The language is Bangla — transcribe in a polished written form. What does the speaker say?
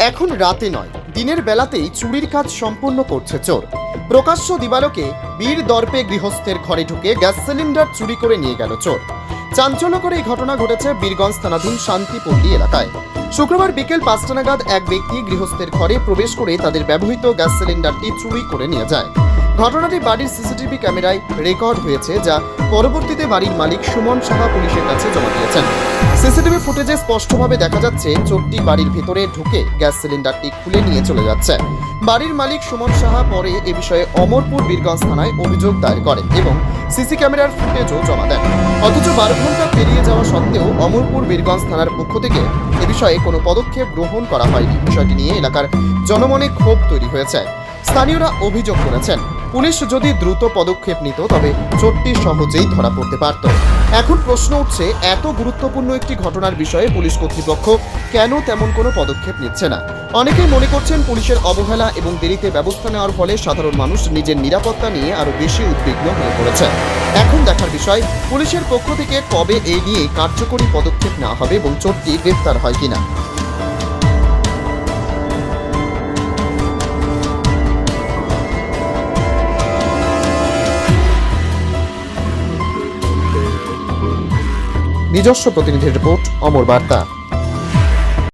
এখন রাতে নয়, দিনের বেলাতেই চুরির কাজ সম্পূর্ণ করছে চোর। প্রকাশ্য দিবালোকে বীর দর্পে গৃহস্থের ঘরে ঢুকে গ্যাস সিলিন্ডার চুরি করে নিয়ে গেল চোর। চাঞ্চল্যকর এই ঘটনা ঘটেছে বীরগঞ্জ থানাধীন শান্তিপল্লী এলাকায়। শুক্রবার বিকেল 5টা নাগাদ এক ব্যক্তি গৃহস্থের ঘরে প্রবেশ করে তাদের ব্যবহৃত গ্যাস সিলিন্ডারটি চুরি করে নিয়ে যায়। ঘটনাটি বাড়ির সিসিটিভি ক্যামেরায় রেকর্ড হয়েছে, যা পরবর্তীতে বাড়ির মালিক সুমন সাহা পুলিশের কাছে জমা দিয়েছেন। সিসিটিভি ফুটেজে স্পষ্টভাবে দেখা যাচ্ছে চোরটি বাড়ির ভেতরে ঢুকে গ্যাস সিলিন্ডারটি খুলে নিয়ে চলে যাচ্ছে। বাড়ির মালিক সুমন সাহা পরে এ বিষয়ে অমরপুর বীরগঞ্জ থানায় অভিযোগ দায়ের করেন এবং সিসি ক্যামেরার ফুটেজও জমা দেন। অথচ 12 ঘন্টা পেরিয়ে যাওয়া সত্ত্বেও অমরপুর বীরগঞ্জ থানার পক্ষ থেকে এ বিষয়ে কোনো পদক্ষেপ গ্রহণ করা হয়নি। বিষয়টি নিয়ে এলাকার জনমনে ক্ষোভ তৈরি হয়েছে। স্থানীয়রা অভিযোগ করেছেন, পুলিশ যদি দ্রুত পদক্ষেপ নিত তবে চোরটি সহজেই ধরা পড়তে পারত। এখন প্রশ্ন উঠছে, এত গুরুত্বপূর্ণ একটি ঘটনার বিষয়ে পুলিশ কর্তৃপক্ষ কেন তেমন কোনো পদক্ষেপ নিচ্ছে না? অনেকেই মনে করছেন পুলিশের অবহেলা এবং দেরিতে ব্যবস্থা নেওয়ার ফলে সাধারণ মানুষ নিজের নিরাপত্তা নিয়ে আরো বেশি উদ্বিগ্ন হয়ে পড়েছে। এখন দেখার বিষয়, পুলিশের পক্ষ থেকে কবে এই নিয়ে কার্যকরী পদক্ষেপ নেওয়া হবে এবং চোরটি গ্রেফতার হয় কিনা। নিজস্ব প্রতিনিধির রিপোর্ট, অমর বার্তা।